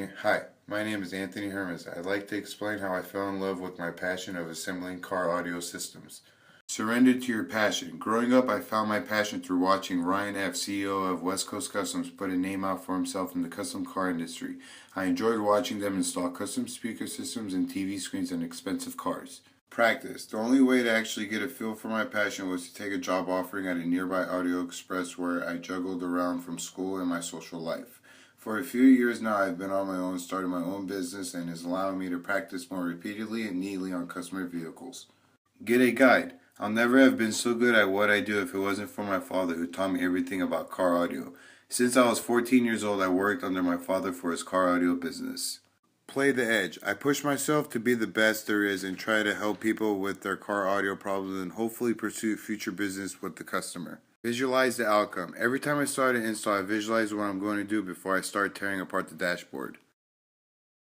Hi, my name is Anthony Hermes. I'd like to explain how I fell in love with my passion of assembling car audio systems. Surrender to your passion. Growing up, I found my passion through watching Ryan F., CEO of West Coast Customs, put a name out for himself in the custom car industry. I enjoyed watching them install custom speaker systems and TV screens on expensive cars. Practice. The only way to actually get a feel for my passion was to take a job offering at a nearby Audio Express where I juggled around from school and my social life. For a few years now, I've been on my own, starting my own business, and is allowing me to practice more repeatedly and neatly on customer vehicles. Get a guide. I'll never have been so good at what I do if it wasn't for my father, who taught me everything about car audio. Since I was 14 years old, I worked under my father for his car audio business. Play the edge. I push myself to be the best there is and try to help people with their car audio problems and hopefully pursue future business with the customer. Visualize the outcome. Every time I start an install, I visualize what I'm going to do before I start tearing apart the dashboard.